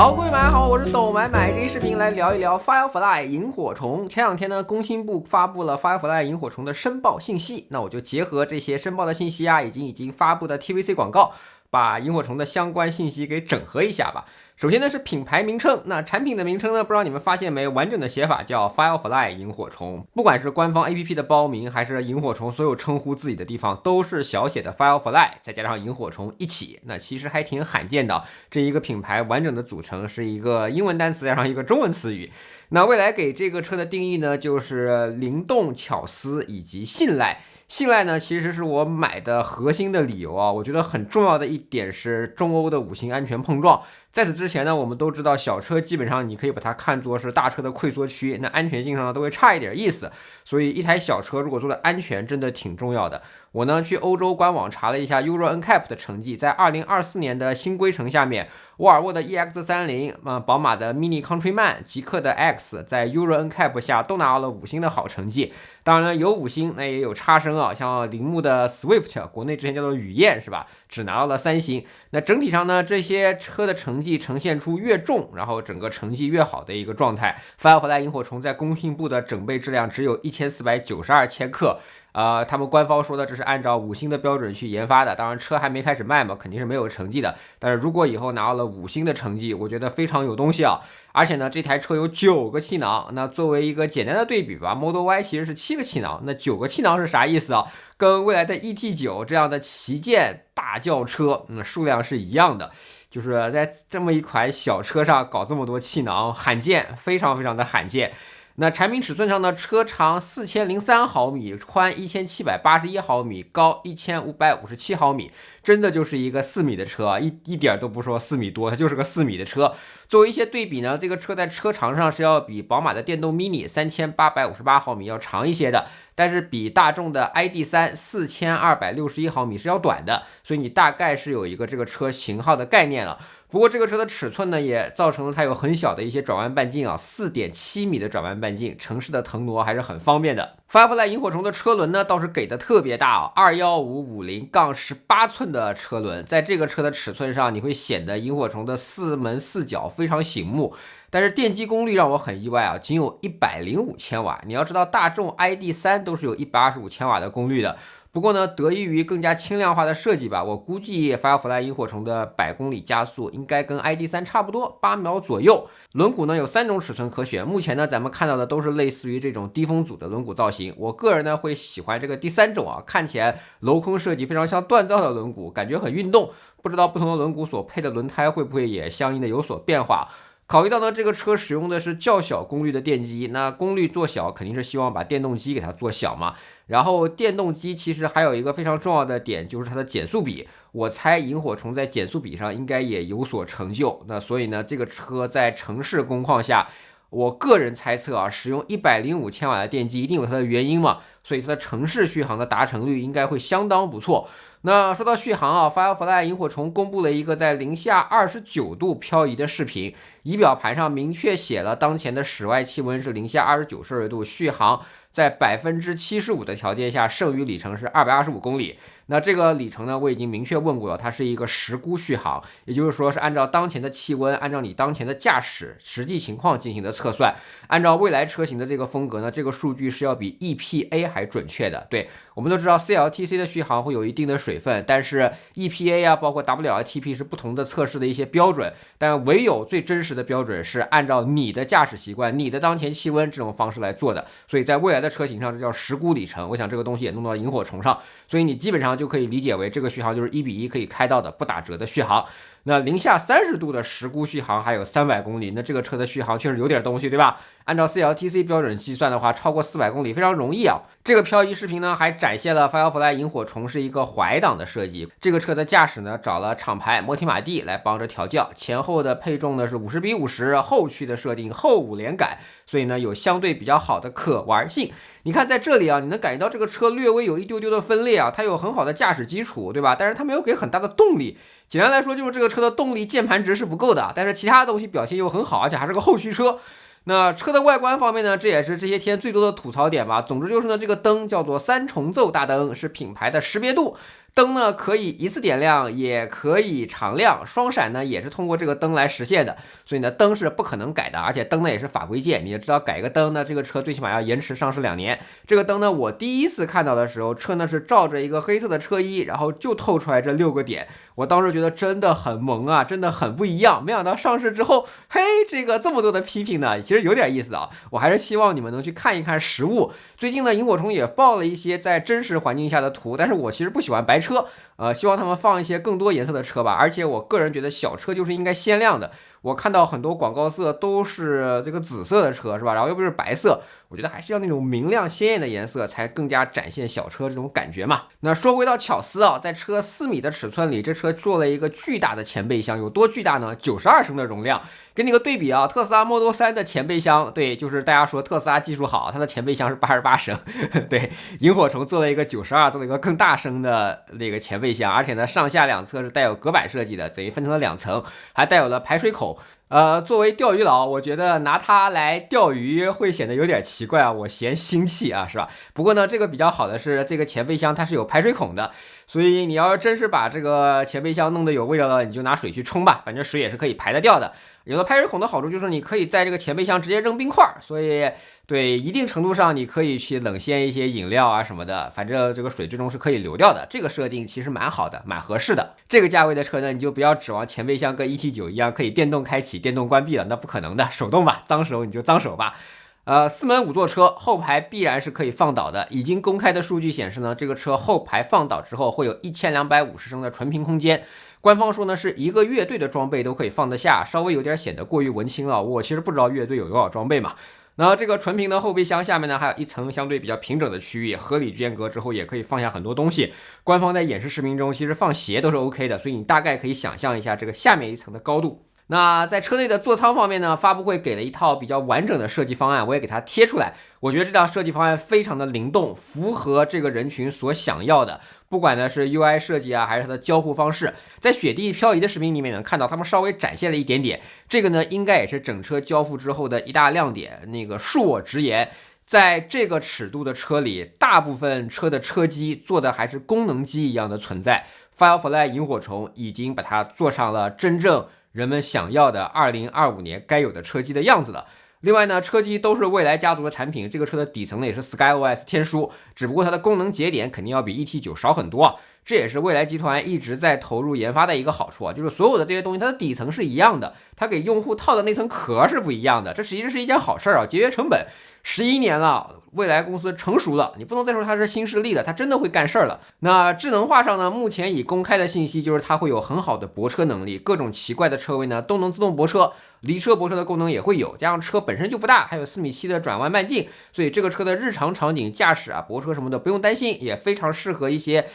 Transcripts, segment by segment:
好，各位晚上好，我是抖买买。这一视频来聊一聊 Firefly 萤火虫。前两天呢，工信部发布了 Firefly 萤火虫的申报信息，那我就结合这些申报的信息啊，已经发布的 TVC 广告，把萤火虫的相关信息给整合一下吧。首先呢是品牌名称，那产品的名称呢，不知道你们发现没，完整的写法叫 Firefly 萤火虫。不管是官方 APP 的包名，还是萤火虫所有称呼自己的地方，都是小写的 Firefly 再加上萤火虫一起，那其实还挺罕见的。这一个品牌完整的组成是一个英文单词加上一个中文词语。那未来给这个车的定义呢，就是灵动、巧思以及信赖。信赖呢，其实是我买的核心的理由啊。我觉得很重要的一点是中欧的五星安全碰撞。在此之前呢，我们都知道小车基本上你可以把它看作是大车的溃缩区，那安全性上呢都会差一点意思。所以一台小车如果做的安全真的挺重要的。我呢去欧洲官网查了一下 Euro NCAP 的成绩，在2024年的新规程下面，沃尔沃的 EX30、宝马的 Mini Countryman、极氪的 X 在 Euro NCAP 下都拿到了5星的好成绩。当然了，有5星，那也有差生啊，像铃木的 Swift， 国内之前叫做雨燕是吧，只拿到了3星。那整体上呢，这些车的成绩呈现出越重，然后整个成绩越好的一个状态。Firefly 萤火虫在工信部的整备质量只有1492千克。他们官方说的这是按照5星的标准去研发的，当然车还没开始卖嘛，肯定是没有成绩的。但是如果以后拿到了5星的成绩，我觉得非常有东西啊！而且呢，这台车有9个气囊，那作为一个简单的对比吧 ，Model Y 其实是7个气囊，那9个气囊是啥意思啊？跟未来的 ET9 这样的旗舰大轿车，数量是一样的。就是在这么一款小车上搞这么多气囊，罕见，非常的罕见。那产品尺寸上呢，车长4003毫米，宽1781毫米，高1557毫米，真的就是一个4米的车，一点都不说4米多，它就是个4米的车。作为一些对比呢，这个车在车长上是要比宝马的电动 mini 3858毫米要长一些的，但是比大众的 ID.3 4261毫米是要短的，所以你大概是有一个这个车型号的概念了。不过这个车的尺寸呢，也造成了它有很小的一些转弯半径啊，4.7米的转弯半径，城市的腾挪还是很方便的。Firefly 萤火虫的车轮呢，倒是给的特别大啊，215/50-18寸的车轮，在这个车的尺寸上，你会显得萤火虫的4门4角非常醒目。但是电机功率让我很意外啊，仅有105千瓦。你要知道，大众 ID.3 都是有125千瓦的功率的。不过呢，得益于更加轻量化的设计吧，我估计 Firefly 萤火虫的100公里加速应该跟 ID.3 差不多，8秒左右。轮毂呢有3种尺寸可选，目前呢咱们看到的都是类似于这种低风阻的轮毂造型。我个人呢会喜欢这个第3种啊，看起来镂空设计非常像锻造的轮毂，感觉很运动。不知道不同的轮毂所配的轮胎会不会也相应的有所变化。考虑到呢，这个车使用的是较小功率的电机，那功率做小肯定是希望把电动机给它做小嘛。然后电动机其实还有一个非常重要的点，就是它的减速比。我猜萤火虫在减速比上应该也有所成就。那所以呢，这个车在城市工况下，我个人猜测啊，使用105千瓦的电机一定有它的原因嘛，所以它的城市续航的达成率应该会相当不错。那说到续航啊 ，Firefly 萤火虫公布了一个在零下29度漂移的视频，仪表盘上明确写了当前的室外气温是零下29摄氏度，续航在75%的条件下，剩余里程是225公里。那这个里程呢，我已经明确问过了，它是一个实估续航，也就是说是按照当前的气温，按照你当前的驾驶实际情况进行的测算。按照未来车型的这个风格呢，这个数据是要比 EPA 还准确的。对，我们都知道 CLTC 的续航会有一定的水分，但是 EPA 啊，包括 WLTP 是不同的测试的一些标准，但唯有最真实的标准是按照你的驾驶习惯、你的当前气温这种方式来做的。所以在未来的车型上，这叫实估里程。我想这个东西也弄到萤火虫上，所以你基本上就可以理解为这个续航就是1:1可以开到的不打折的续航。那零下30度的实估续航还有300公里，那这个车的续航确实有点东西，对吧？按照 CLTC 标准计算的话，超过400公里非常容易啊。这个漂移视频呢，还展现了 Firefly 萤火虫是一个怀档的设计。这个车的驾驶呢，找了厂牌摩提马蒂来帮着调教，前后的配重呢是50:50，后驱的设定后5连杆，所以呢有相对比较好的可玩性。你看在这里啊，你能感觉到这个车略微有一丢丢的分裂啊，它有很好的驾驶基础，对吧？但是它没有给很大的动力。简单来说，就是这个车的动力键盘值是不够的，但是其他东西表现又很好，而且还是个后驱车。那车的外观方面呢，这也是这些天最多的吐槽点吧。总之就是呢，这个灯叫做3重奏大灯，是品牌的识别度。灯呢可以一次点亮，也可以常亮，双闪呢也是通过这个灯来实现的，所以呢灯是不可能改的，而且灯呢也是法规件，你也知道改一个灯呢，这个车最起码要延迟上市2年。这个灯呢，我第一次看到的时候，车呢是照着一个黑色的车衣，然后就透出来这6个点，我当时觉得真的很萌啊，真的很不一样。没想到上市之后，嘿，这个这么多的批评呢，其实有点意思啊。我还是希望你们能去看一看实物。最近呢，萤火虫也爆了一些在真实环境下的图，但是我其实不喜欢白车，希望他们放一些更多颜色的车吧。而且我个人觉得小车就是应该鲜亮的。我看到很多广告色都是这个紫色的车，是吧？然后又不是白色，我觉得还是要那种明亮鲜艳的颜色，才更加展现小车这种感觉嘛。那说回到巧思啊，在车4米的尺寸里，这车做了一个巨大的前备箱，有多巨大呢？92升的容量。给你个对比啊，特斯拉 Model 3的前备箱，对，就是大家说特斯拉技术好，它的前备箱是88升，对，萤火虫做了一个92，做了一个更大声的那个前备箱，而且呢，上下两侧是带有隔板设计的，等于分成了2层，还带有了排水口。作为钓鱼佬，我觉得拿它来钓鱼会显得有点奇怪啊，我嫌腥气啊，是吧？不过呢，这个比较好的是，这个前备箱它是有排水孔的，所以你要真是把这个前备箱弄得有味道了，你就拿水去冲吧，反正水也是可以排得掉的。有了排水孔的好处就是你可以在这个前备箱直接扔冰块，所以对一定程度上你可以去冷鲜一些饮料啊什么的，反正这个水最终是可以流掉的。这个设定其实蛮好的，蛮合适的。这个价位的车呢，你就不要指望前备箱跟 ET9 一样可以电动开启、电动关闭了，那不可能的，手动吧，脏手你就脏手吧。4门5座车，后排必然是可以放倒的。已经公开的数据显示呢，这个车后排放倒之后会有1250升的纯平空间。官方说呢，是一个乐队的装备都可以放得下，稍微有点显得过于文青了。我其实不知道乐队有多少装备嘛。然后这个纯平的后备箱下面呢，还有一层相对比较平整的区域，合理间隔之后也可以放下很多东西。官方在演示视频中，其实放鞋都是 OK 的，所以你大概可以想象一下这个下面一层的高度。那在车内的座舱方面呢，发布会给了一套比较完整的设计方案，我也给它贴出来。我觉得这套设计方案非常的灵动，符合这个人群所想要的。不管呢是 UI 设计啊，还是它的交互方式，在雪地漂移的视频里面能看到他们稍微展现了一点点。这个呢，应该也是整车交付之后的一大亮点。那个恕我直言，在这个尺度的车里，大部分车的车机做的还是功能机一样的存在。Firefly 萤火虫已经把它做上了真正人们想要的2025年该有的车机的样子了。另外呢，车机都是蔚来家族的产品，这个车的底层呢也是 SkyOS 天书，只不过它的功能节点肯定要比 ET9 少很多，这也是蔚来集团一直在投入研发的一个好处啊，就是所有的这些东西它的底层是一样的，它给用户套的那层壳是不一样的，这其实是一件好事啊，节约成本。11年了，蔚来公司成熟了，你不能再说它是新势力了，它真的会干事儿了。那智能化上呢，目前已公开的信息就是它会有很好的泊车能力，各种奇怪的车位呢都能自动泊车，离车泊车的功能也会有，加上车本身就不大，还有4.7米的转弯半径，所以这个车的日常场景驾驶啊、泊车什么的不用担心，也非常适合一些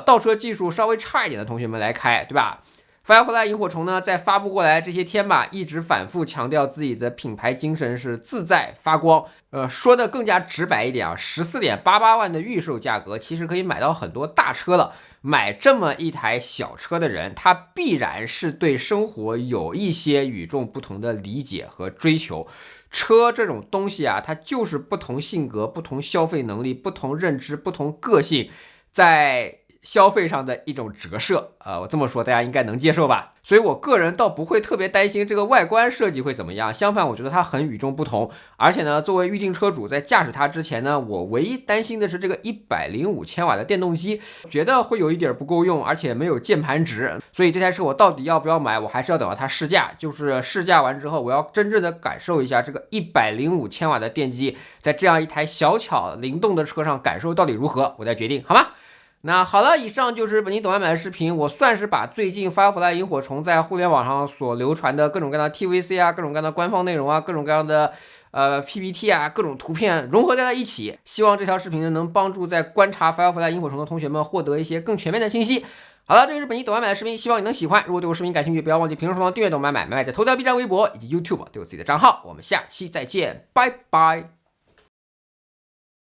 倒车技术稍微差一点的同学们来开，对吧？Firefly 萤火虫呢，在发布过来这些天吧，一直反复强调自己的品牌精神是自在发光。说的更加直白一点啊，14.88万的预售价格，其实可以买到很多大车了。买这么一台小车的人，他必然是对生活有一些与众不同的理解和追求。车这种东西啊，它就是不同性格、不同消费能力、不同认知、不同个性，在消费上的一种折射，我这么说大家应该能接受吧？所以我个人倒不会特别担心这个外观设计会怎么样，相反我觉得它很与众不同，而且呢，作为预定车主在驾驶它之前呢，我唯一担心的是这个105千瓦的电动机，觉得会有一点不够用，而且没有键盘值，所以这台车我到底要不要买，我还是要等到它试驾，就是试驾完之后，我要真正的感受一下这个105千瓦的电机在这样一台小巧灵动的车上感受到底如何，我再决定，好吗？那好了，以上就是本期懂外买的视频，我算是把最近 Firefly 萤火虫在互联网上所流传的各种各样的 TVC 啊，各种各样的官方内容啊，各种各样的PPT 啊，各种图片融合在了一起，希望这条视频呢能帮助在观察 Firefly 萤火虫的同学们获得一些更全面的信息。好了，这就是本期懂外买的视频，希望你能喜欢。如果对我视频感兴趣，不要忘记评论收藏、订阅懂买买，买买在头条、B 站、微博以及 YouTube 都有自己的账号。我们下期再见，拜拜。